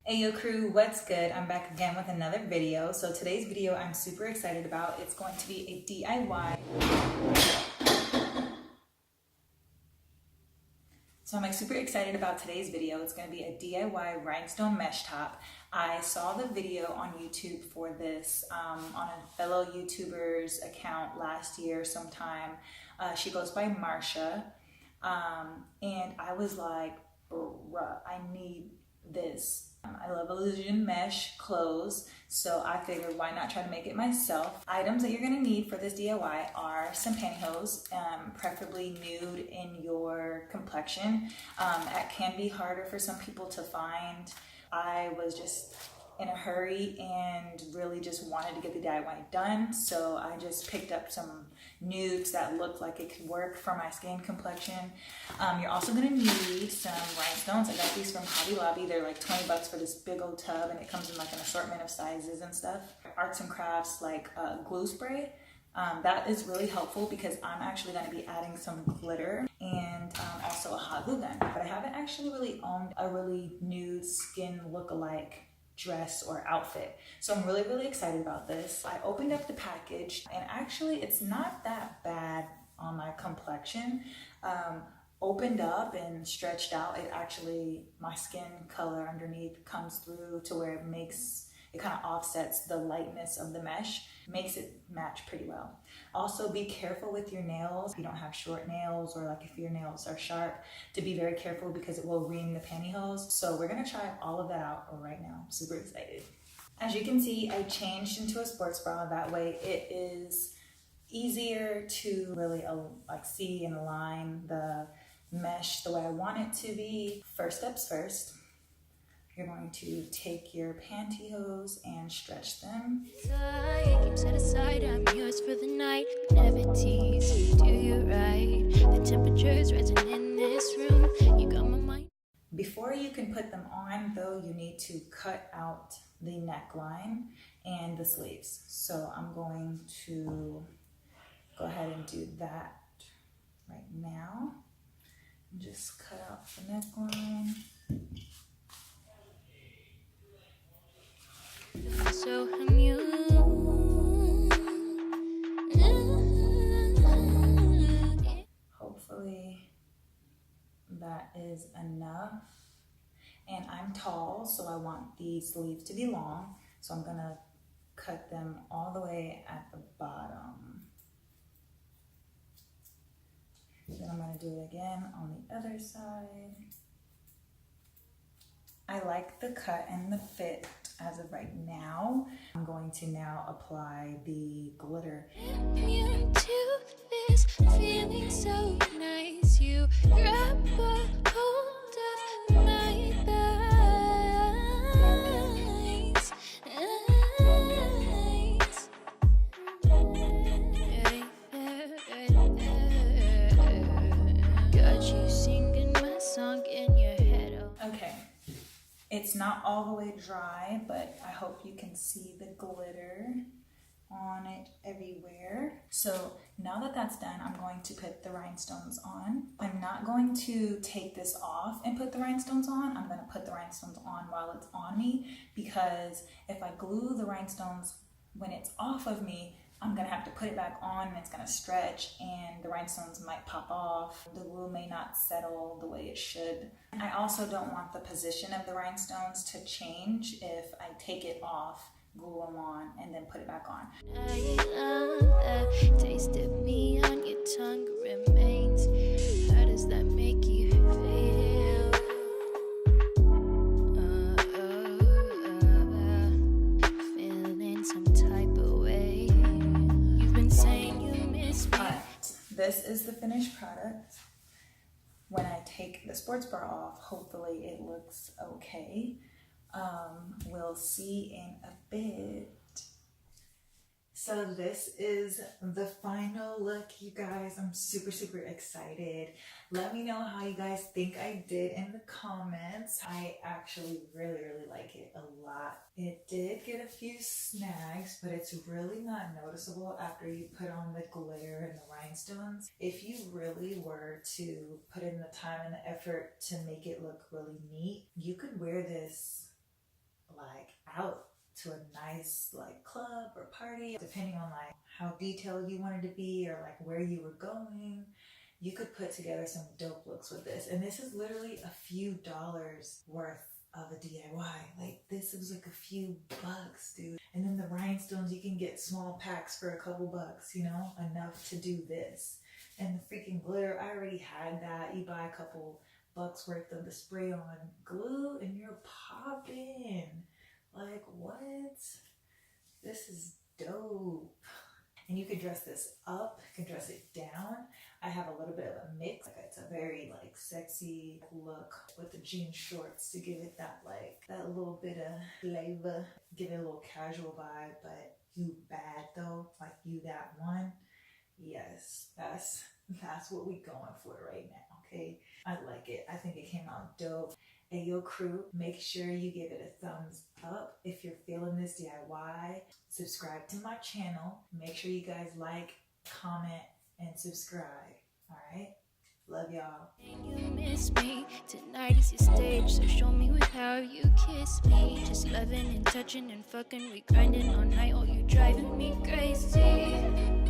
Ayo crew, what's good? I'm back again with another video. So today's video I'm super excited about. It's going to be a DIY. So I'm super excited about today's video. It's going to be a DIY rhinestone mesh top. I saw the video on YouTube for this on a fellow YouTuber's account last year sometime. She goes by Marsha. And I was like, bruh, I need this. I love illusion mesh clothes, so I figured why not try to make it myself. Items that you're going to need for this DIY are some pantyhose, preferably nude in your complexion. It can be harder for some people to find. I was just in a hurry and really just wanted to get the DIY done, so I just picked up some nudes that looked like it could work for my skin complexion. You're also going to need some rhinestones. I got these from Hobby Lobby. They're like 20 bucks for this big old tub, and it comes in like an assortment of sizes and stuff. Arts and crafts like glue spray. That is really helpful because I'm actually going to be adding some glitter and also a hot glue gun. But I haven't actually really owned a really nude skin look-alike dress or outfit, so I'm really excited about this. I opened up the package and actually it's not that bad on my complexion. Opened up and stretched out, it actually, my skin color underneath comes through to where it kind of offsets the lightness of the mesh, makes it match pretty well. Also, be careful with your nails. If you don't have short nails, or like if your nails are sharp, to be very careful because it will ream the pantyhose. So we're gonna try all of that out right now. I'm super excited. As you can see, I changed into a sports bra. That way it is easier to really like see and align the mesh the way I want it to be. First steps first. You're going to take your pantyhose and stretch them. Keep set aside, I'm yours for the night. Never tease, do you right. The temperature's rising in this room. You got my mind. Before you can put them on, though, you need to cut out the neckline and the sleeves. So I'm going to go ahead and do that right now. Just cut out the neckline. So hopefully that is enough. And I'm tall, so I want the sleeves to be long. So I'm gonna cut them all the way at the bottom. Then I'm gonna do it again on the other side. I like the cut and the fit as of right now. I'm going to now apply the glitter. Immune to this feeling so nice. You grab a hold of my thighs. Got you singing my song in your head. Okay. It's not all the way dry, but I hope you can see the glitter on it everywhere. So now that that's done, I'm going to put the rhinestones on. I'm not going to take this off and put the rhinestones on. I'm going to put the rhinestones on while it's on me, because if I glue the rhinestones when it's off of me, I'm gonna have to put it back on and it's gonna stretch and the rhinestones might pop off. The glue may not settle the way it should. I also don't want the position of the rhinestones to change if I take it off, glue them on, and then put it back on. I love that taste of me on your tongue remains. How does that make you feel? Feeling some type of way. Saying you miss me. This is the finished product. When I take the sports bra off, hopefully it looks okay. We'll see in a bit. So this is the final look, you guys. I'm super excited. Let me know how you guys think I did in the comments. I actually really like it a lot. It did get a few snags, but it's really not noticeable after you put on the glitter and the rhinestones. If you really were to put in the time and the effort to make it look really neat, you could wear this like out to a nice like club or party, depending on like how detailed you wanted to be or like where you were going. You could put together some dope looks with this. And this is literally a few dollars worth of a DIY. Like this was like a few bucks, dude. And then the rhinestones, you can get small packs for a couple bucks, you know, enough to do this. And the freaking glitter, I already had that. You buy a couple bucks worth of the spray on glue and you're popping. Like, what? This is dope. And you could dress this up, you can dress it down. I have a little bit of a mix. Like, it's a very like sexy look with the jean shorts to give it that like, that little bit of flavor. Give it a little casual vibe, but you bad though. Like you that one. Yes, that's what we going for right now, okay? I like it. I think it came out dope. Hey, yo crew, make sure you give it a thumbs up if you're feeling this DIY. Subscribe to my channel. Make sure you guys like, comment, and subscribe. All right? Love y'all. You miss me. Tonight is your stage, so show me with how you kiss me. Just loving and touching and fucking. We grinding all night, oh, you driving me crazy.